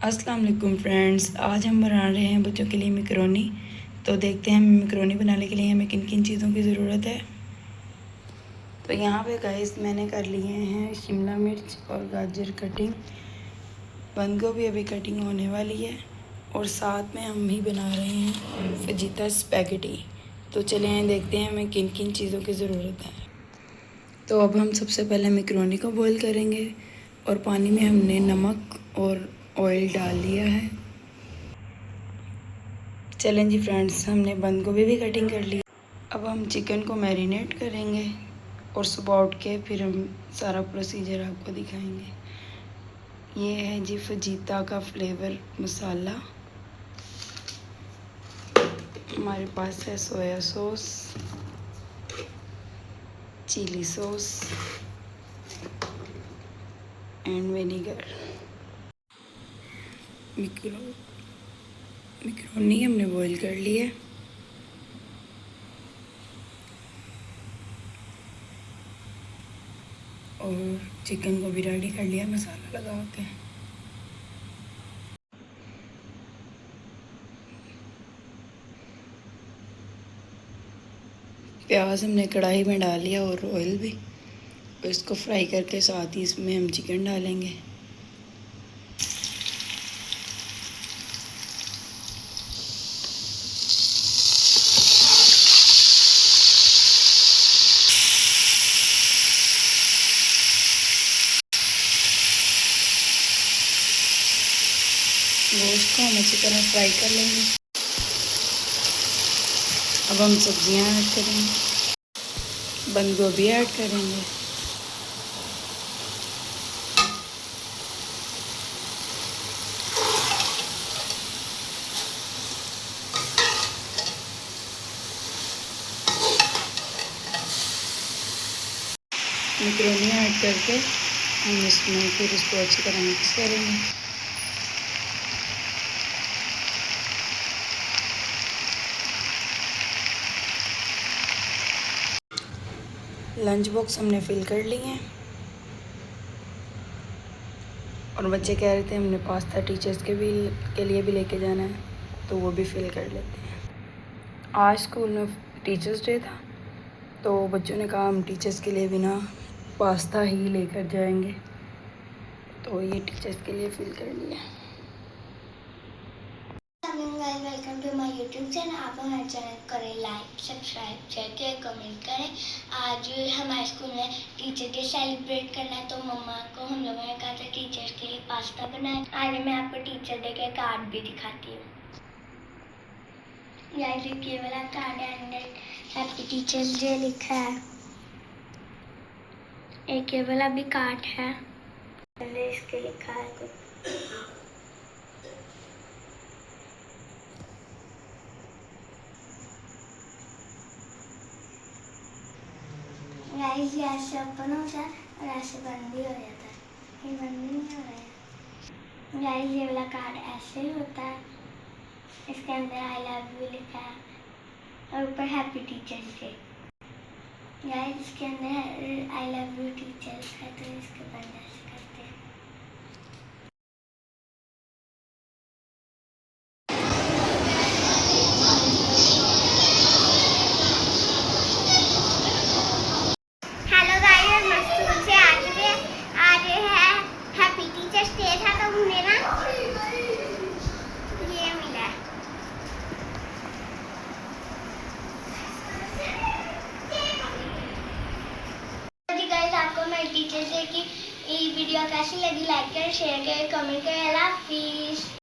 अस्सलाम वालेकुम फ्रेंड्स, आज हम बना रहे हैं बच्चों के लिए मैकरोनी। तो देखते हैं मैकरोनी बनाने के लिए हमें किन किन चीज़ों की ज़रूरत है। तो यहाँ पे गाइस मैंने कर लिए हैं शिमला मिर्च और गाजर कटिंग, बंद गोभी अभी कटिंग होने वाली है, और साथ में हम ही बना रहे हैं फजीता स्पैगेटी। तो चलिए देखते हैं हमें किन किन चीज़ों की ज़रूरत है। तो अब हम सबसे पहले मैकरोनी को बॉईल करेंगे, और पानी में हमने नमक और ऑयल डाल लिया है। चलें जी फ्रेंड्स, हमने बंद गोभी भी कटिंग कर ली। अब हम चिकन को मैरिनेट करेंगे और सुबह उठ के फिर हम सारा प्रोसीजर आपको दिखाएंगे। ये है जी फजीता का फ्लेवर मसाला। हमारे पास है soya sauce, chilli sauce and vinegar. Macaroni हमने बॉईल कर ली है। और चिकन को भी रेडी कर लिया मसाला लगा के। प्याज हमने कढ़ाई में डाल लिया और ऑयल भी, और इसको फ्राई करके साथ ही इसमें हम चिकन डालेंगे। गोश्त को हम अच्छी तरह फ्राई कर लेंगे। अब हम सब्जियां ऐड करेंगे, बंद गोभी ऐड करेंगे, मैकरोनी ऐड करके हम इसमें फिर इसको अच्छी तरह मिक्स करेंगे। लंच बॉक्स हमने फिल कर लिए हैं, और बच्चे कह रहे थे हमने पास्ता टीचर्स के लिए भी लेके जाना है, तो वो भी फिल कर लेते हैं। आज स्कूल में टीचर्स डे था, तो बच्चों ने कहा हम टीचर्स के लिए बिना पास्ता ही लेकर जाएंगे, तो ये टीचर्स के लिए फिल कर लिया। Welcome to my YouTube channel. आप हमारे चैनल करें लाइक, सब्सक्राइब, शेयर करें, कमेंट करें। आज हमारे स्कूल में टीचर डे सेलिब्रेट करना है, तो मम्मा को हम लोगों ने कहा था टीचर्स के लिए पास्ता बनाए। आज मैं आपको टीचर डे के कार्ड भी दिखाती हूँ। ये वाला कार्ड है, अंदर हैप्पी टीचर्स डे लिखा है। एक ये वाला भी कार्ड है, अंदर इसके लिखा है कुछ। गाइस ये ऐसे ओपन होता है और ऐसे बंद भी हो जाता है। ये बंद भी नहीं हो रहा है। गाइस ये वाला कार्ड ऐसे ही होता है, इसके अंदर आई लव यू लिखा है और ऊपर हैप्पी टीचर्स डे। गाइस इसके अंदर आई लव यू टीचर लिखा है, तो इसके बंद ऐसे करते हैं। हेलो गाइस, मैं स्कूल से आ चुके हैं। आज है हैप्पी टीचर्स डे था, तो हमने ना ये मिला है। जी गाइस, आपको मेरी टीचर्स डे की वीडियो कैसी लगी, लाइक करें, शेयर करें, कमेंट करें। अल्लाह हाफिज़।